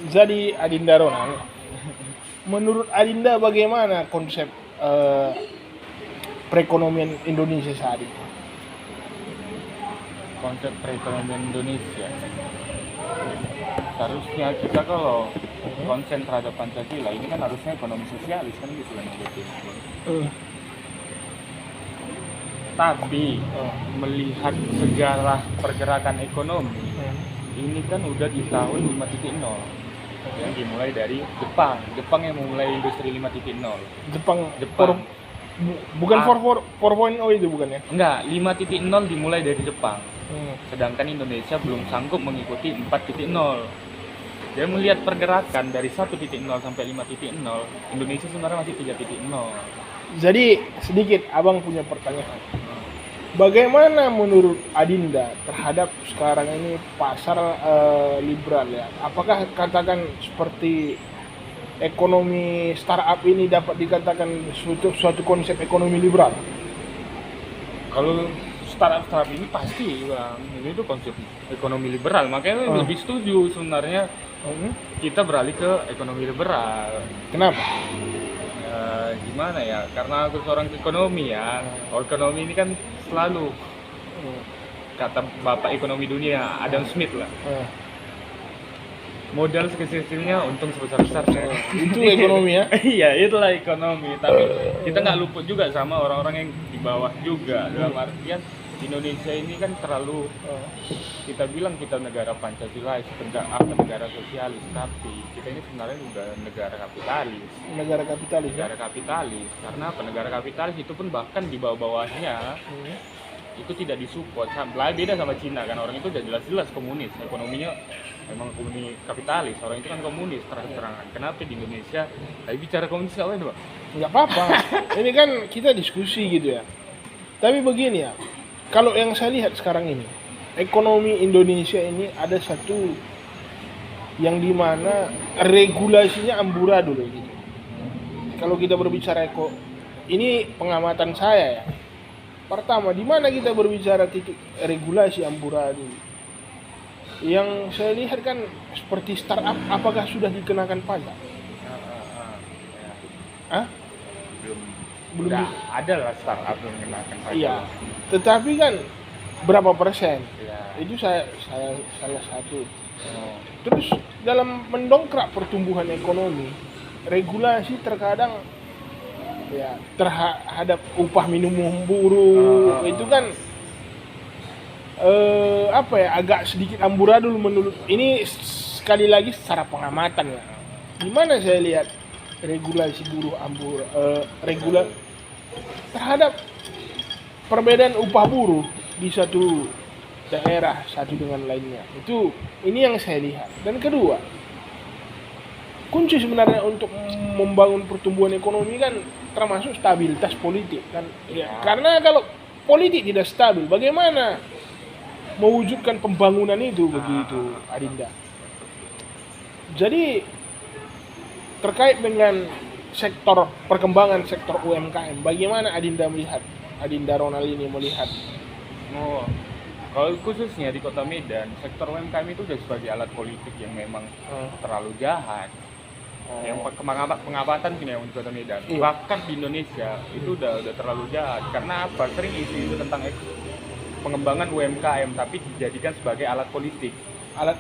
Jadi Adinda Ronald, menurut Adinda bagaimana konsep perekonomian Indonesia saat ini? Konsep perekonomian Indonesia, seharusnya kita kalau konsen terhadap Pancasila ini kan harusnya ekonomi sosialis kan gitu kan gitu. Tapi melihat sejarah pergerakan ekonomi ini kan udah di tahun 5.0 yang dimulai dari Jepang yang memulai industri 5.0. Jepang. Bukan Ah. 4.0 itu bukan ya? Enggak, 5.0 dimulai dari Jepang. Sedangkan Indonesia belum sanggup mengikuti 4.0. Dia melihat pergerakan dari 1.0 sampai 5.0, Indonesia sebenarnya masih 3.0. Jadi sedikit abang punya pertanyaan. Bagaimana menurut Adinda terhadap sekarang ini pasar liberal ya? Apakah katakan seperti ekonomi startup ini dapat dikatakan suatu konsep ekonomi liberal? Kalau startup ini pasti Bang, ini tuh konsep ekonomi liberal, makanya lebih setuju sebenarnya kita beralih ke ekonomi liberal. Kenapa? Gimana ya, karena aku seorang ekonomi ya. Ekonomi ini kan selalu kata bapak ekonomi dunia Adam Smith lah, modal sekecil-kecilnya untung sebesar-besarnya. Itu ekonomi ya? Iya, itulah ekonomi. Tapi kita nggak luput juga sama orang-orang yang di bawah juga. Dalam artian Indonesia ini kan terlalu kita bilang kita negara Pancasila, negara sosialis, tapi kita ini sebenarnya udah negara kapitalis. Negara kapitalis ya? Negara kapitalis. Karena apa? Negara kapitalis itu pun bahkan di bawah-bawahnya itu tidak disupport. Beda sama Cina kan, orang itu udah jelas-jelas komunis, ekonominya memang ekonomi kapitalis, orang itu kan komunis terang-terangan. Kenapa di Indonesia tapi bicara komunis apa itu, Pak? Nggak apa-apa. Ini kan kita diskusi gitu ya. Tapi begini ya, kalau yang saya lihat sekarang ini, ekonomi Indonesia ini ada satu yang dimana regulasinya amburadul gitu. Kalau kita berbicara ini pengamatan saya ya. Pertama, di mana kita berbicara titik regulasi amburadul? Yang saya lihat kan seperti startup, apakah sudah dikenakan pajak? Belum ada lah startup yang mengenakan pajak. Iya, tetapi kan berapa persen? Ya. Itu saya salah satu. Terus dalam mendongkrak pertumbuhan ekonomi, regulasi terkadang ya terhadap upah minimum buruh itu kan agak sedikit amburadul menurut ini, sekali lagi secara pengamatan ya. Gimana saya lihat regulasi buruh terhadap perbedaan upah buruh di satu daerah satu dengan lainnya. Itu ini yang saya lihat. Dan kedua, kunci sebenarnya untuk membangun pertumbuhan ekonomi kan termasuk stabilitas politik kan. Ya, karena kalau politik tidak stabil, bagaimana mewujudkan pembangunan itu begitu, Adinda? Jadi terkait dengan perkembangan sektor UMKM, bagaimana Adinda Ronald ini melihat? Kalau khususnya di Kota Medan, sektor UMKM itu sudah sebagai alat politik yang memang terlalu jahat. Yang pengamatan gini ya di Kota Medan, bahkan di Indonesia itu udah terlalu jahat. Karena apa? Sering isu tentang pengembangan UMKM tapi dijadikan sebagai alat politik. Alat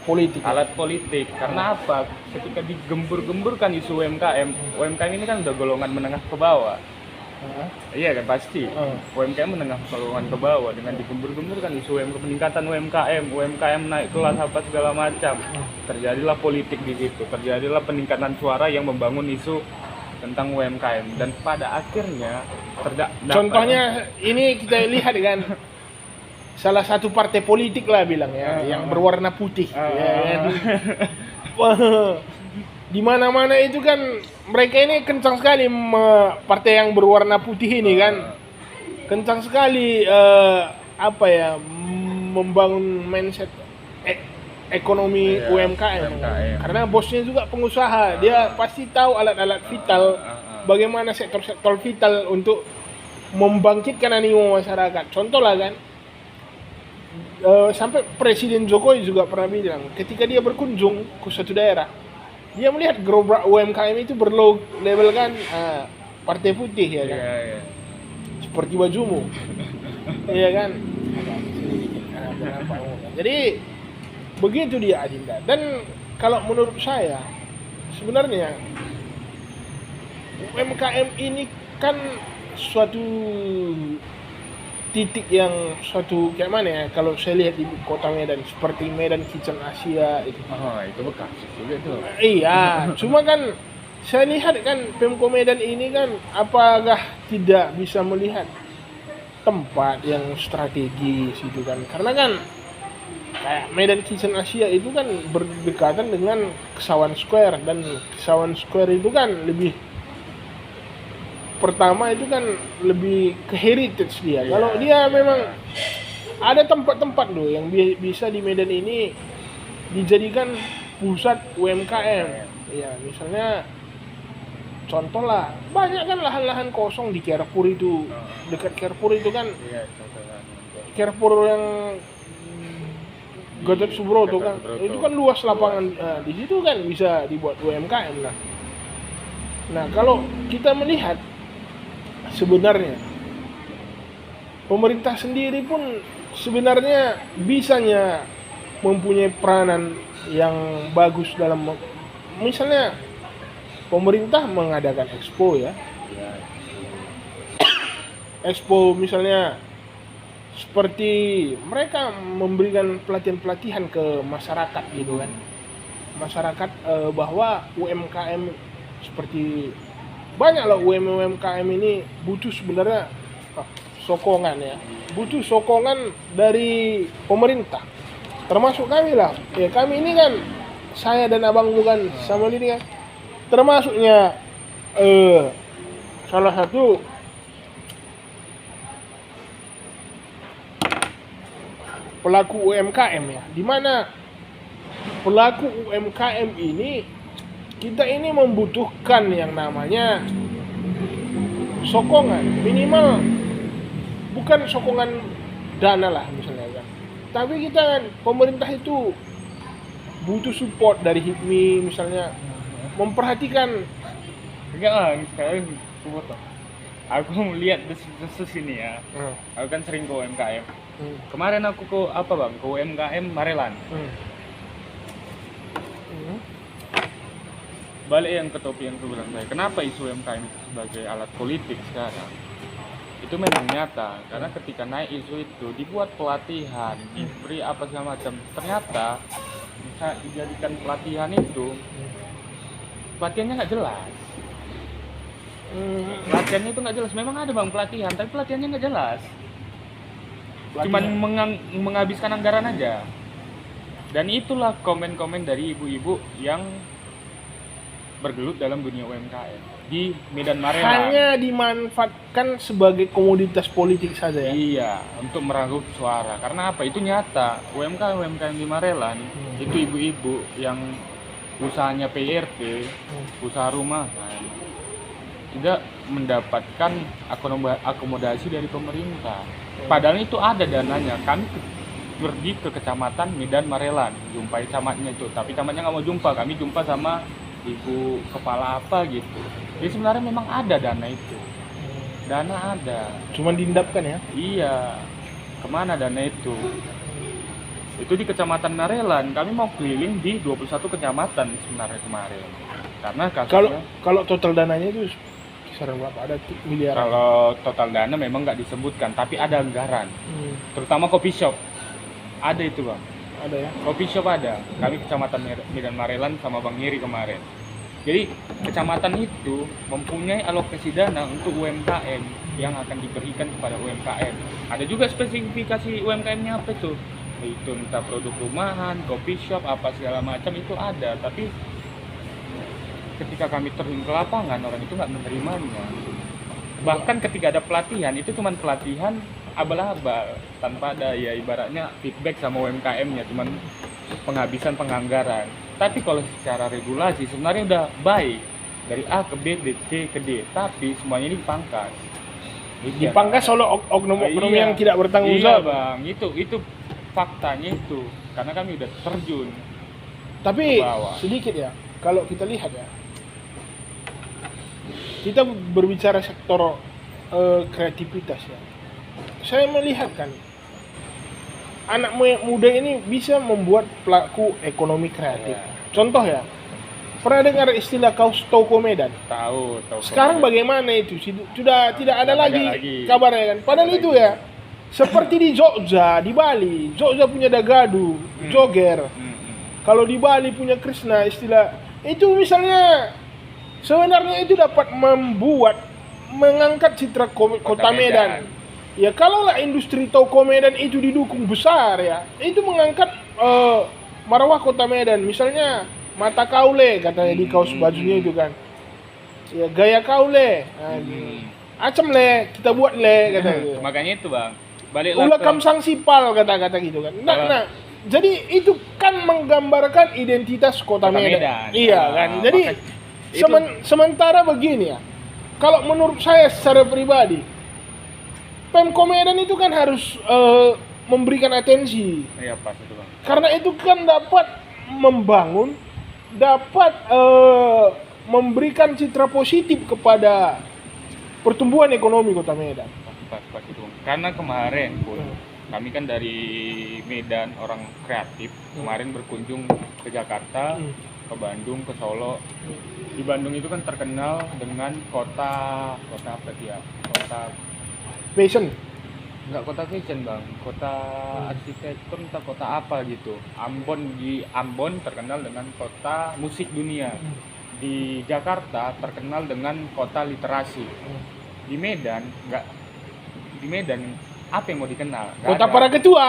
politik. Karena apa? Ketika digembur-gemburkan isu UMKM ini kan udah golongan menengah ke bawah. Iya kan pasti. UMKM menengah golongan ke bawah, dengan digembur-gemburkan isu peningkatan UMKM naik kelas apa segala macam. Terjadilah politik di situ. Terjadilah peningkatan suara yang membangun isu tentang UMKM, dan pada akhirnya contohnya ini kita lihat kan salah satu partai politik lah bilang ya, yang berwarna putih. Di mana-mana itu kan mereka ini kencang sekali, partai yang berwarna putih ini kan kencang sekali membangun mindset ekonomi UMKM. Karena bosnya juga pengusaha, dia pasti tahu alat-alat vital, bagaimana sektor-sektor vital untuk membangkitkan animo masyarakat. Contoh lah kan, sampai Presiden Jokowi juga pernah bilang ketika dia berkunjung ke suatu daerah, dia melihat gerobak UMKM itu berlabelkan Partai Putih ya kan. Iya. Seperti bajumu. Iya kan? Jadi begitu dia Adinda. Dan kalau menurut saya sebenarnya UMKM ini kan suatu titik yang suatu kayak mana ya, kalau saya lihat di kota Medan seperti Medan Kitchen Asia itu. Oh, itu bekas juga tuh. Iya, cuma kan saya lihat kan Pemko Medan ini kan apakah tidak bisa melihat tempat yang strategis itu kan, karena kan kayak Medan Kitchen Asia itu kan berdekatan dengan Kesawan Square, dan Kesawan Square itu kan lebih pertama itu kan lebih ke heritage dia. Iya, Kalau dia memang ada tempat-tempat loh yang bisa di Medan ini dijadikan pusat UMKM. Ya, misalnya contoh lah, banyak kan lahan-lahan kosong di Carrefour itu. Dekat Carrefour itu kan, Iya, contohnya. Carrefour yang Gatot Subroto kan, Gatot Subroto. itu kan luas lapangan. Nah, di situ kan bisa dibuat UMKM lah. Nah, kalau kita melihat sebenarnya pemerintah sendiri pun sebenarnya bisanya mempunyai peranan yang bagus dalam, misalnya pemerintah mengadakan expo ya. Iya. Expo misalnya seperti mereka memberikan pelatihan-pelatihan ke masyarakat gitu kan. Masyarakat bahwa UMKM seperti banyak lah UMKM ini butuh sebenarnya sokongan ya. Butuh sokongan dari pemerintah. Termasuk kami lah. Ya kami ini kan, saya dan abang bukan sama ini kan. Termasuknya salah satu pelaku UMKM ya, di mana pelaku UMKM ini kita ini membutuhkan yang namanya sokongan, minimal bukan sokongan dana lah misalnya kan, tapi kita kan pemerintah itu butuh support dari HIPMI misalnya, memperhatikan. Enggak lah, sekarang aku melihat desus ini ya. Aku kan sering ke UMKM. Kemarin aku ke ke UMKM Marelan. Balik yang ke topik yang aku bilang tadi, kenapa isu UMKM itu sebagai alat politik sekarang? Itu memang nyata, karena ketika naik isu itu dibuat pelatihan, diberi apa segala macam, ternyata bisa dijadikan pelatihan itu, pelatihannya nggak jelas. Pelatihannya itu nggak jelas, memang ada bang pelatihan, tapi pelatihannya nggak jelas. Cuman menghabiskan anggaran aja. Dan itulah komen-komen dari ibu-ibu yang bergelut dalam dunia UMKM di Medan Marelan. Hanya dimanfaatkan sebagai komoditas politik saja ya. Iya, untuk meraup suara. Karena apa? Itu nyata. UMKM di Marelan itu ibu-ibu yang usahanya PRT, usaha rumahan, tidak mendapatkan akomodasi dari pemerintah. Padahal itu ada dananya. Kami pergi ke kecamatan Medan Marelan, jumpai camatnya itu, tapi camatnya nggak mau jumpa. Kami jumpa sama ibu kepala apa gitu. Jadi sebenarnya memang ada dana itu. Dana ada. Cuman diendapkan ya. Iya. Kemana dana itu? Itu di kecamatan Marelan. Kami mau keliling di 21 kecamatan sebenarnya kemarin. Karena kasusnya, kalau total dananya itu kisaran berapa? Ada miliar. kalau total dana memang nggak disebutkan, tapi ada anggaran. Terutama coffee shop. Ada itu bang. Ada ya. Coffee shop ada. Kami kecamatan Medan Marelan sama Bang Ngiri kemarin. Jadi kecamatan itu mempunyai alokasi dana untuk UMKM yang akan diberikan kepada UMKM. Ada juga spesifikasi UMKM-nya apa itu? Itu entah produk rumahan, coffee shop, apa segala macam itu ada. Tapi ketika kami terjun ke lapangan, orang itu nggak menerimanya. Bahkan ketika ada pelatihan, itu cuma pelatihan abal-abal tanpa ada ya ibaratnya feedback sama UMKM-nya, cuman penghabisan penganggaran. Tapi kalau secara regulasi sebenarnya udah baik dari A ke B, dari C ke D, tapi semuanya ini dipangkas. Dipangkas oleh oknum-oknum Iya. yang tidak bertanggung Iya jawab. bang, itu faktanya itu, karena kami udah terjun. Tapi ke bawah. sedikit ya, kalau kita lihat ya, kita berbicara sektor kreativitas ya, saya melihat kan anak muda ini bisa membuat pelaku ekonomi kreatif. Contoh ya, pernah dengar istilah kaos toko Medan? Tahu. Sekarang bagaimana itu? Sudah tidak ada lagi kabarnya kan? Padahal itu ya, seperti di Jogja, di Bali. Jogja punya Dagadu, Joger. Kalau di Bali punya Krishna, istilah itu misalnya sebenarnya itu dapat mengangkat citra kota Medan. Ya kalau lah industri toko Medan itu didukung besar ya, itu mengangkat marwah kota Medan. Misalnya mata kaule katanya di kaos bajunya itu kan, ya gaya kaule, acem le kita buat le katanya gitu. Makanya itu bang, balik Ulakam sang sipal kata-kata gitu kan. Nah, jadi itu kan menggambarkan identitas kota Medan. Iya kan. Jadi sementara begini ya, kalau menurut saya secara pribadi, Pemko Medan itu kan harus memberikan atensi. Iya pas itu bang. Karena itu kan dapat membangun, dapat memberikan citra positif kepada pertumbuhan ekonomi kota Medan. Pas itu bang. Karena kemarin pun kami kan dari Medan, orang kreatif, kemarin berkunjung ke Jakarta, ke Bandung, ke Solo. Di Bandung itu kan terkenal dengan kota apa dia? Kota Fashion. Enggak kota fashion bang, kota arsitektur entah kota apa gitu. Ambon terkenal dengan kota musik dunia. Di Jakarta terkenal dengan kota literasi. Di Medan apa yang mau dikenal? Kota para ketua.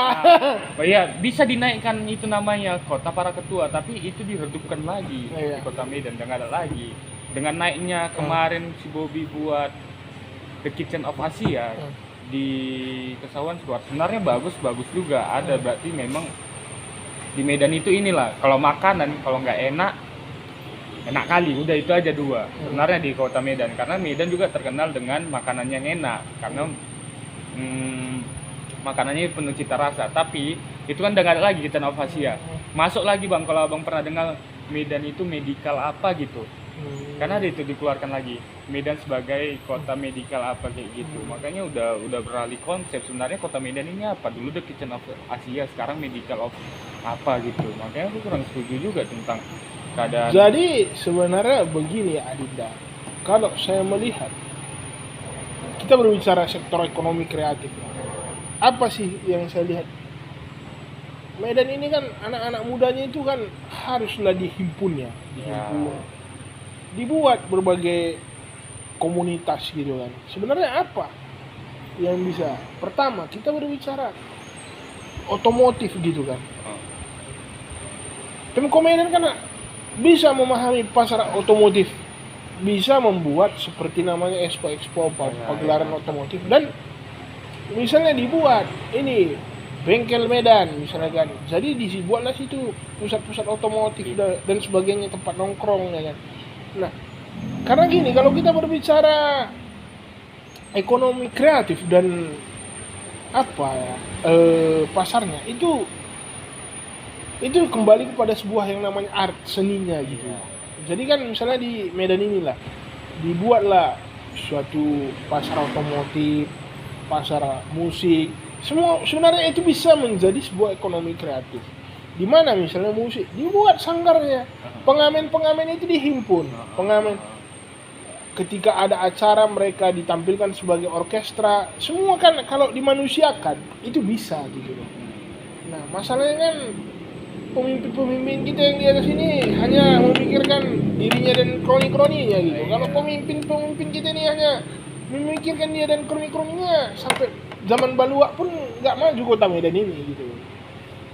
Oh iya, bisa dinaikkan itu namanya kota para ketua, tapi itu diredupkan lagi di kota Medan, dan nggak ada lagi. Dengan naiknya kemarin si Bobby buat The Kitchen of Asia di Kesawan Square, sebenarnya bagus juga ada. Berarti memang di Medan itu inilah, kalau makanan kalau nggak enak kali, udah itu aja dua sebenarnya di kota Medan. Karena Medan juga terkenal dengan makanan yang enak, karena makanannya penuh cita rasa. Tapi itu kan udah nggak ada lagi Kitchen of Asia. Masuk lagi bang, kalau abang pernah dengar Medan itu medical apa gitu, karena itu dikeluarkan lagi Medan sebagai kota medikal apa kayak gitu. Makanya udah beralih konsep. Sebenarnya kota Medan ini apa dulu, The Kitchen of Asia, sekarang medical of apa gitu. Makanya aku kurang setuju juga tentang keadaan. Jadi sebenarnya begini ya Adinda, kalau saya melihat kita berbicara sektor ekonomi kreatif, apa sih yang saya lihat? Medan ini kan anak-anak mudanya itu kan haruslah dihimpun ya. Dibuat berbagai komunitas gitu kan. Sebenarnya apa yang bisa? Pertama, kita berbicara otomotif gitu kan. Pemko Medan kan bisa memahami pasar otomotif, bisa membuat seperti namanya expo pagelaran otomotif, dan misalnya dibuat ini bengkel Medan misalnya kan. Jadi dibuatlah situ pusat-pusat otomotif dan sebagainya, tempat nongkrong ya kan. Nah, karena gini, kalau kita berbicara ekonomi kreatif dan pasarnya itu kembali kepada sebuah yang namanya art, seninya gitu. Jadi kan misalnya di Medan inilah dibuatlah suatu pasar otomotif, pasar musik. Semua sebenarnya itu bisa menjadi sebuah ekonomi kreatif. Di mana misalnya musik dibuat sanggarnya, pengamen itu dihimpun, pengamen. Ketika ada acara mereka ditampilkan sebagai orkestra, semua kan kalau dimanusiakan itu bisa gitu loh. Nah, masalahnya kan pemimpin kita yang di atas ini hanya memikirkan dirinya dan kroni-kroninya gitu. Kalau pemimpin kita ini hanya memikirkan dia dan kroni-kroninya, sampai zaman Baluak pun nggak maju kota Medan ini gitu.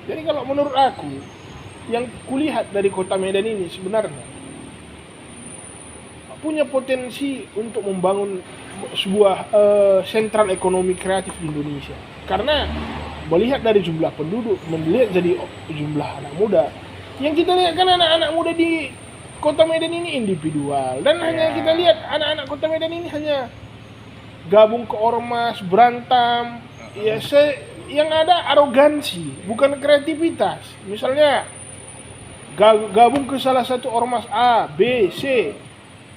Jadi kalau menurut aku, yang kulihat dari kota Medan ini sebenarnya punya potensi untuk membangun sebuah sentral ekonomi kreatif di Indonesia. Karena melihat dari jumlah penduduk, melihat jadi jumlah anak muda, yang kita lihat kan anak-anak muda di kota Medan ini individual, dan hanya kita lihat anak-anak kota Medan ini hanya gabung ke ormas, berantem, yang ada arogansi, bukan kreativitas. Misalnya gabung ke salah satu ormas A, B, C,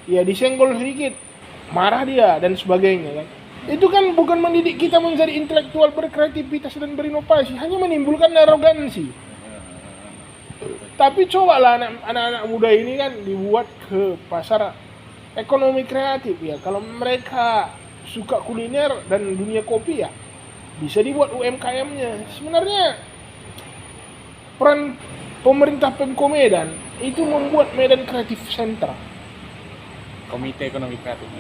ya disenggol sedikit, marah dia dan sebagainya kan. Itu kan bukan mendidik kita menjadi intelektual berkreativitas dan berinovasi, hanya menimbulkan arogansi. Tapi cobalah anak-anak muda ini kan dibuat ke pasar ekonomi kreatif ya. Kalau mereka suka kuliner dan dunia kopi ya, bisa dibuat UMKM-nya. Sebenarnya peran pemerintah Pemko Medan itu membuat Medan Creative Center. Komite ekonomi kreatif.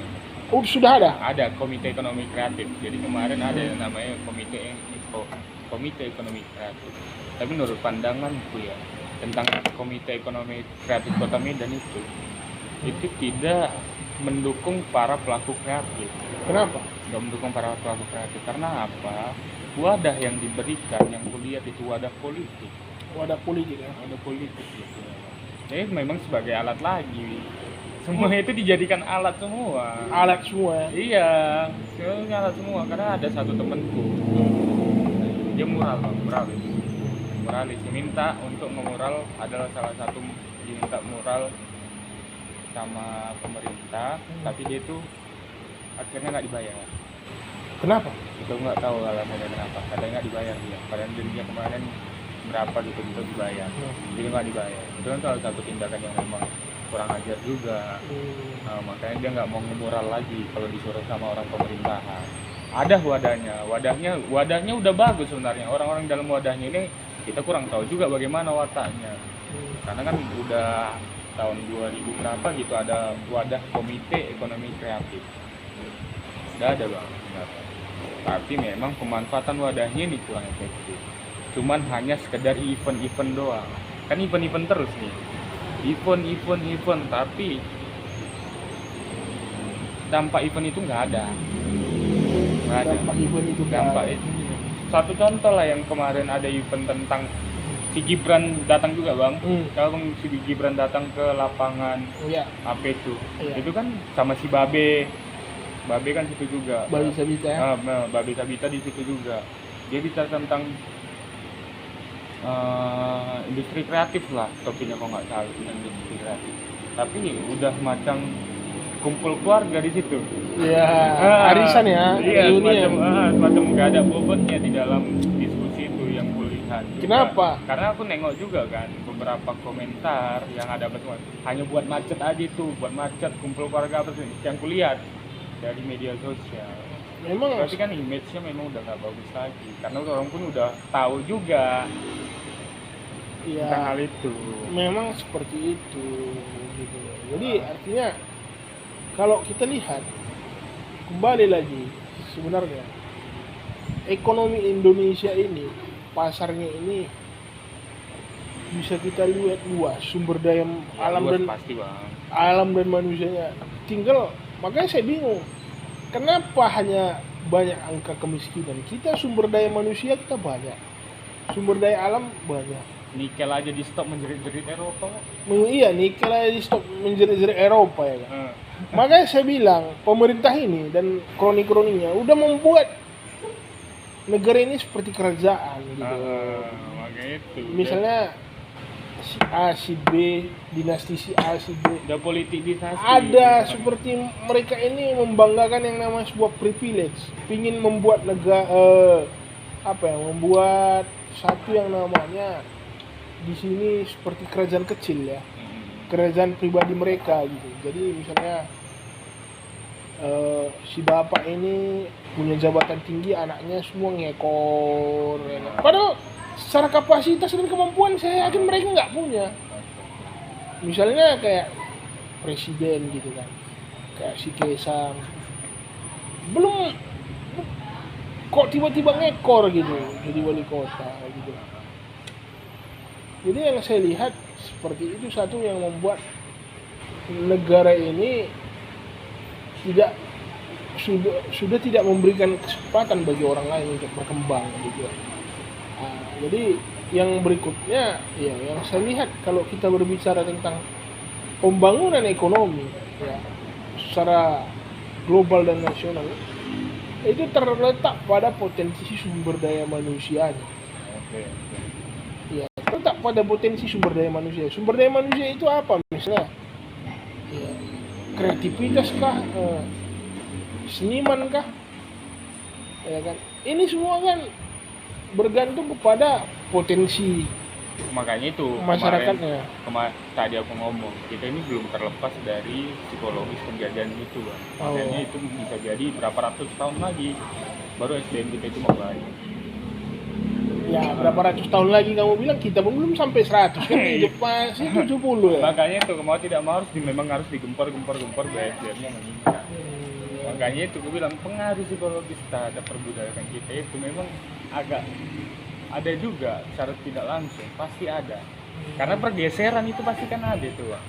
Sudah ada? Ada komite ekonomi kreatif. Jadi kemarin ada yang namanya komite ekonomi kreatif. Tapi menurut pandanganku ya tentang komite ekonomi kreatif Kota Medan itu tidak mendukung para pelaku kreatif. Kenapa? Nggak mendukung para pelaku kreatif karena apa? Wadah yang diberikan yang kulihat itu wadah politik. Wadah politik ya. Wadah politik gitu. Jadi memang sebagai alat lagi. Semua itu dijadikan alat semua. Alat semua. Iya, semuanya alat semua. Karena ada satu temanku, dia muralis. Diminta untuk memural adalah salah satu diminta mural sama pemerintah, tapi dia itu akhirnya nggak dibayar. Kenapa? Itu nggak tahu alasannya kenapa. Katanya nggak dibayar dia. Padahal dia kemarin berapa gitu untuk dibayar. Jadi nggak dibayar. Itu kan salah satu tindakan yang memang kurang ajar juga. Nah, makanya dia nggak mau ngemural lagi kalau disuruh sama orang pemerintahan. Ada wadahnya udah bagus sebenarnya. Orang-orang dalam wadahnya ini kita kurang tahu juga bagaimana wataknya. Karena kan udah tahun 2000 berapa gitu ada wadah komite ekonomi kreatif. Udah ada bang. Tapi memang pemanfaatan wadahnya ini kurang efektif. Cuman hanya sekedar event-event doang. Kan event-event terus nih. Event, tapi dampak event itu nggak ada. Dampak event itu Satu contoh lah yang kemarin ada event tentang si Gibran datang juga bang. Kalau si Gibran datang ke lapangan apa itu, itu kan sama si Babe kan situ juga. Babe Sabita ya? Babe Sabita di situ juga. Dia bicara tentang industri kreatif lah topiknya kalau nggak salah, industri kreatif. Tapi udah macam kumpul keluarga di situ. Iya, arisan ya. Iya, semacam nggak ada bobotnya di dalam diskusi itu yang kulihat. Kenapa? Karena aku nengok juga kan beberapa komentar yang ada hanya buat macet aja tuh, buat macet kumpul keluarga apa sih yang kulihat dari media sosial. Memang berarti kan image-nya memang udah nggak bagus lagi karena orang pun udah tahu juga tentang hal itu. Memang seperti itu gitu. Jadi artinya kalau kita lihat kembali lagi sebenarnya ekonomi Indonesia ini pasarnya ini bisa kita lihat luas, sumber daya alam luas dan pasti, Bang. Alam dan manusianya. Tinggal makanya saya bingung. Kenapa hanya banyak angka kemiskinan? Kita sumber daya manusia kita banyak. Sumber daya alam banyak. Nikel aja di stop menjerit-jerit Eropa. Iya, nikel aja di stop menjerit-jerit Eropa ya kan. Makanya saya bilang pemerintah ini dan kroni-kroninya udah membuat negara ini seperti kerajaan gitu. Makanya itu. Misalnya si A, si B, dinasti si A, si B. Udah politik dinasti. Ada seperti mereka ini membanggakan yang namanya sebuah privilege. Pingin membuat negara membuat satu yang namanya di sini seperti kerajaan kecil ya. Kerajaan pribadi mereka gitu. Jadi misalnya si bapak ini punya jabatan tinggi, anaknya semua ngekor ya. Padahal secara kapasitas dan kemampuan saya yakin mereka nggak punya. Misalnya kayak presiden gitu kan, kayak si Kaisang belum kok tiba-tiba ngekor gitu jadi wali kota gitu. Jadi yang saya lihat seperti itu satu yang membuat negara ini sudah tidak memberikan kesempatan bagi orang lain untuk berkembang gitu. Jadi yang berikutnya ya yang saya lihat kalau kita berbicara tentang pembangunan ekonomi ya secara global dan nasional itu terletak pada potensi sumber daya manusianya. Ya, terletak berpihak pada potensi sumber daya manusia. Sumber daya manusia itu apa? Misalnya kreativitas kah, seniman kah, ya kan? Ini semua kan bergantung kepada potensi Makanya itu masyarakatnya. tadi aku ngomong, kita ini belum terlepas dari psikologis penjajahan itu, Bang. Makanya itu bisa jadi berapa ratus tahun lagi baru SDM kita itu membaik. Ya, berapa ratus tahun lagi kamu bilang, kita pun belum sampai 100 kan, hidup masih 70 ya. Makanya itu mau tidak mau memang harus digempor biar SDM-nya meningkat. Makanya itu aku bilang pengaruh psikologis terhadap perbudakan kita itu memang agak ada juga secara tidak langsung, pasti ada. Karena pergeseran itu pasti kan ada tuh, Bang.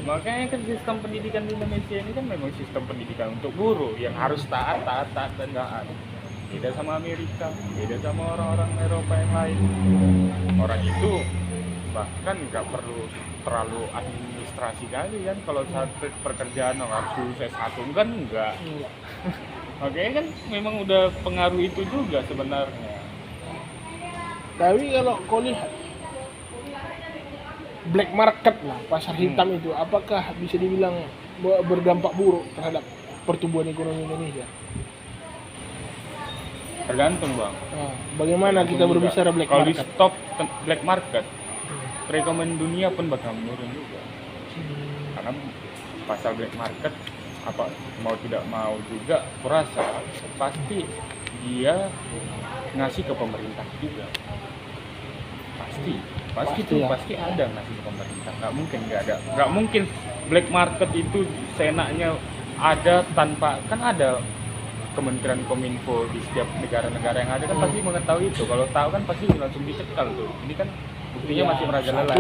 Makanya kan sistem pendidikan di Indonesia ini kan memang sistem pendidikan untuk guru yang harus taat dan taat. Beda sama Amerika, beda sama orang-orang Eropa yang lain. Orang itu bahkan nggak perlu terlalu administrasi kali kan, kalau satu pekerjaan harus lulus S1 kan enggak. Makanya kan memang udah pengaruh itu juga sebenarnya. Tapi kalau kau lihat black market lah, pasar hitam itu, apakah bisa dibilang berdampak buruk terhadap pertumbuhan ekonomi Indonesia? Tergantung, Bang. Nah, bagaimana kita berbicara black kalau market? Kalau di stop black market, perekonomian dunia pun bakal menurun juga. Karena pasar black market apa mau tidak mau juga kurasa pasti dia ngasih ke pemerintah juga, pasti ada ngasih ke pemerintah, nggak mungkin black market itu seenaknya ada tanpa, kan ada Kementerian Kominfo di setiap negara-negara yang ada kan pasti mengetahui itu, kalau tahu kan pasti langsung dicekal tuh. Ini kan buktinya masih merajalela.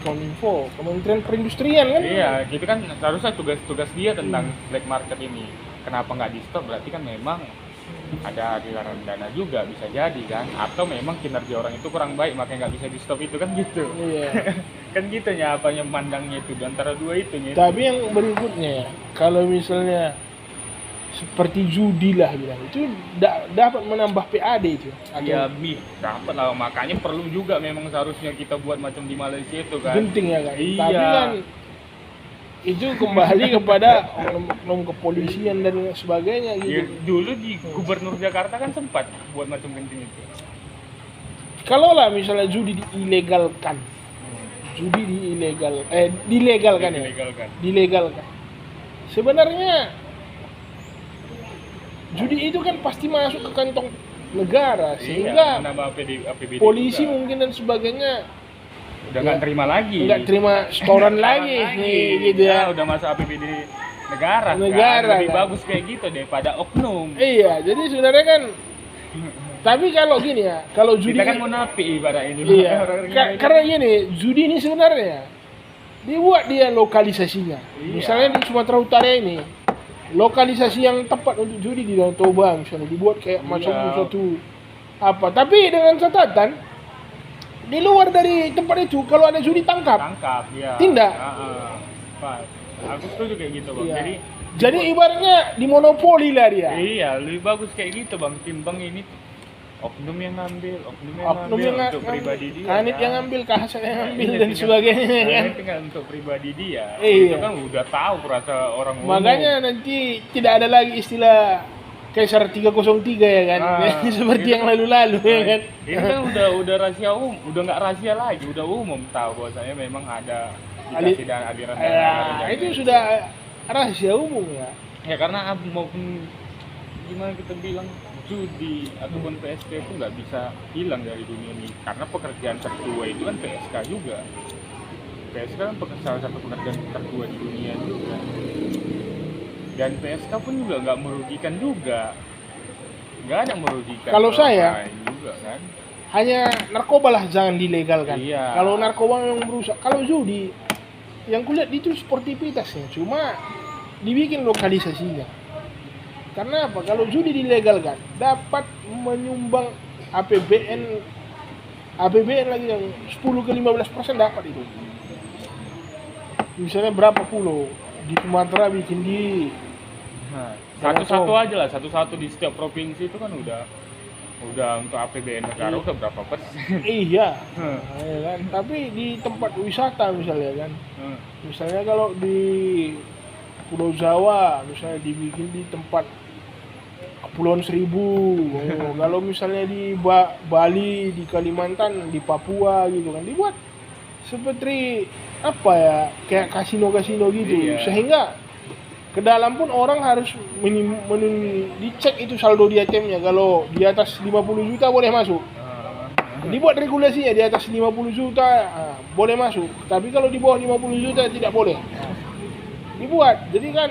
Kominfo, Kementerian Perindustrian kan? Iya, gitu kan harusnya tugas dia tentang black market ini. Kenapa nggak di stop? Berarti kan memang ada aliran dana juga, bisa jadi kan? Atau memang kinerja orang itu kurang baik makanya nggak bisa di stop, itu kan gitu. Iya. Kan gitu ya, apanya mandangnya itu antara dua itu. Tapi yang berikutnya ya, kalau misalnya seperti judi lah bilang, itu dapat menambah PAD itu. Iya, dapat lah, makanya perlu juga memang seharusnya kita buat macam di Malaysia itu kan. Genting ya kan. Iya. Tapi kan itu kembali kepada oknum kepolisian dan sebagainya gitu. Ya, dulu di Gubernur Jakarta kan sempat buat macam genting itu. Kalau lah misalnya judi diilegalkan, dilegalkan. Sebenarnya judi itu kan pasti masuk ke kantong negara, sehingga APBD polisi juga. Mungkin dan sebagainya udah nggak terima lagi, nggak terima setoran lagi nih gitu ya. Udah masuk APBD negara kan? Lebih kan? bagus kayak gitu daripada oknum. Iya, jadi sebenarnya kan tapi kalau gini ya, kalau judi kita kan munafik ibarat ini. Iya, karena gini, judi ini sebenarnya dibuat dia lokalisasinya. Iya. Misalnya di Sumatera Utara ini, lokalisasi yang tepat untuk judi di Danau Toba misalnya dibuat kayak macam suatu apa, tapi dengan catatan di luar dari tempat itu kalau ada judi tangkap ya. Tindak. Pas. Aku setuju kayak gitu, Bang. Iya. Jadi ibaratnya dimonopoli lah dia. Iya, lebih bagus kayak gitu, Bang. Timbang ini oknum yang ngambil untuk pribadi dia. Kanit yang ngambil, Kasat yang ngambil dan sebagainya kan. Tinggal untuk pribadi dia. Iya. Itu kan udah tahu rasa orang umum. Makanya nanti tidak ada lagi istilah Kaisar 303 ya kan. Seperti yang lalu-lalu ya kan. Ini kan udah rahasia umum, udah nggak rahasia lagi, udah umum tahu bahwasanya memang ada dikasih dan aliran dana. Itu sudah rahasia umum ya. Ya karena maupun gimana kita bilang, judi ataupun PSK itu nggak bisa hilang dari dunia ini, karena pekerjaan tertua itu kan PSK juga. PSK kan salah satu pekerjaan tertua di dunia juga, dan PSK pun juga nggak merugikan juga, nggak ada merugikan. Kalau saya juga kan hanya narkoba lah jangan dilegalkan. Iya. Kalau narkoba memang merusak. Kalau judi yang kulihat itu sportivitasnya, cuma dibikin lokalisasinya. Karena apa? Kalau judi dilegalkan dapat menyumbang APBN lagi yang 10 ke 15% dapat itu. Misalnya berapa pulau di Sumatera bikin di satu-satu aja lah, satu-satu di setiap provinsi itu kan udah Udah untuk APBN negara udah berapa persen? Iya, ya kan. Tapi di tempat wisata misalnya kan, misalnya kalau di Pulau Jawa misalnya dibikin di tempat Kepulauan Seribu, kalau misalnya di Bali, di Kalimantan, di Papua gitu kan dibuat seperti apa ya, kayak kasino-kasino gitu, Iya. sehingga ke dalam pun orang harus dicek itu saldo di ATM-nya. Kalau di atas 50 juta boleh masuk. Dibuat regulasinya di atas 50 juta boleh masuk. Tapi kalau di bawah 50 juta tidak boleh. Dibuat. Jadi kan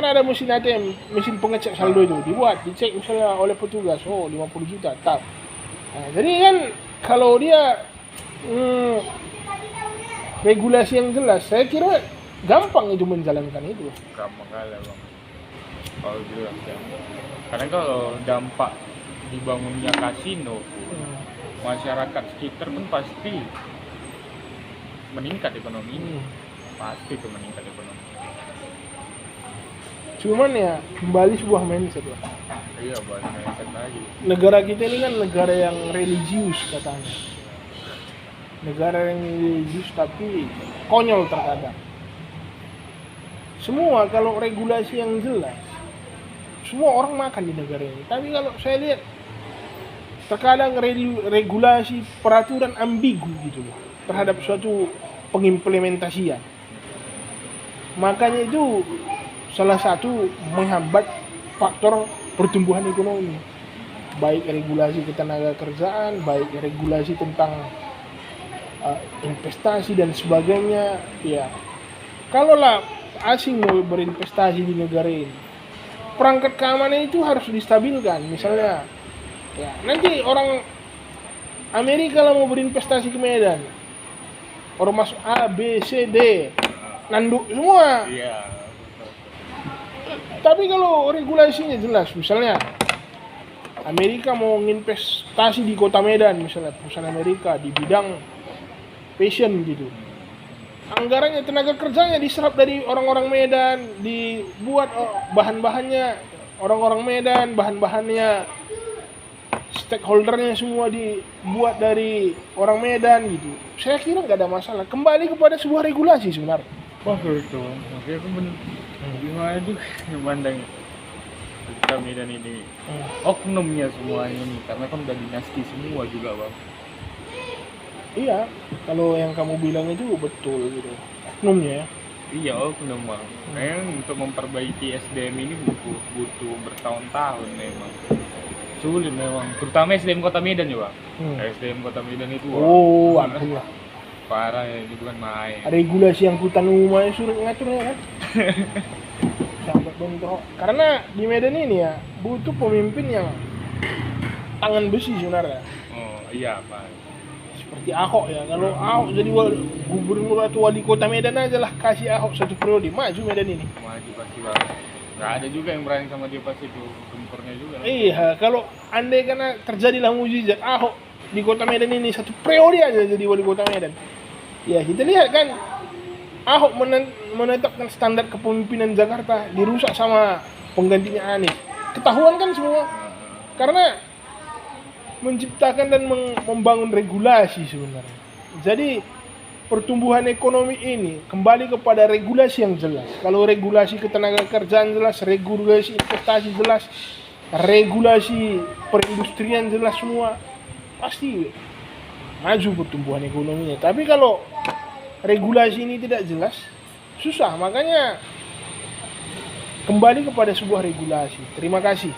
ada mesin ATM, mesin pengecek saldo itu. Dibuat, dicek misalnya oleh petugas. Oh, 50 juta, tak. Jadi kan kalau dia regulasi yang jelas, saya kira gampang itu menjalankan itu. Gampang kali bang. Kalau jelas ya. Karena kalau dampak dibangunnya kasino, masyarakat sekitar pun pasti meningkat ekonomi. Pasti itu meningkat ekonomi. Cuman ya kembali sebuah mindset lah. Iya banyak mindset lagi. Negara kita ini kan negara yang religius katanya. Negara yang religius tapi konyol terkadang. Semua kalau regulasi yang jelas, semua orang makan di negara ini. Tapi kalau saya lihat terkadang regulasi peraturan ambigu gitu loh terhadap suatu pengimplementasian. Makanya itu salah satu menghambat faktor pertumbuhan ekonomi. Baik regulasi ketenaga kerjaan, baik regulasi tentang investasi dan sebagainya. Ya, kalaulah asing mau berinvestasi di negara ini, perangkat keamanan itu harus distabilkan. Misalnya, ya nanti orang Amerika lah mau berinvestasi ke Medan, orang masuk A, B, C, D, nanduk semua. Iya. Tapi kalau regulasinya jelas, misalnya Amerika mau investasi di kota Medan, misalnya perusahaan Amerika di bidang fashion gitu, anggarannya, tenaga kerjanya diserap dari orang-orang Medan, dibuat bahan-bahannya orang-orang Medan, bahan-bahannya stakeholdernya semua dibuat dari orang Medan gitu. Saya kira nggak ada masalah. Kembali kepada sebuah regulasi sebenarnya. Wah itu, makanya aku gimana juga memandang kita Medan ini oknumnya semuanya nih, karena kan udah dinasti semua juga bang. Iya, kalau yang kamu bilang itu betul gitu. Oknumnya ya. Iya oknum bang. Memang untuk memperbaiki SDM ini butuh bertahun-tahun memang. Sulit memang, terutama SDM Kota Medan ya bang. SDM Kota Medan itu Ampun lah. parah ya, itu bukan main. Regulasi angkutan umum aja suruh ngaturnya kan. Sampai bentrok. Karena di Medan ini ya butuh pemimpin yang tangan besi sebenarnya. Oh iya pak. Seperti Ahok ya. Kalau Ahok jadi gubernur atau wali kota Medan aja lah, kasih Ahok 1 periode, maju Medan ini. Maju pasti bang. Nggak ada juga yang berani sama dia pas itu, gempurnya juga. Iya, kalau andai karena terjadilah mujizat Ahok di kota Medan ini 1 periode aja jadi wali kota Medan. Ya kita lihat kan, Ahok menetapkan standar kepemimpinan Jakarta dirusak sama penggantinya Anies. Ketahuan kan semua. Karena menciptakan dan membangun regulasi sebenarnya. Jadi pertumbuhan ekonomi ini kembali kepada regulasi yang jelas. Kalau regulasi ketenaga kerjaan jelas, regulasi investasi jelas, regulasi perindustrian jelas semua, pasti maju pertumbuhan ekonominya. Tapi kalau regulasi ini tidak jelas, susah. Makanya kembali kepada sebuah regulasi. Terima kasih.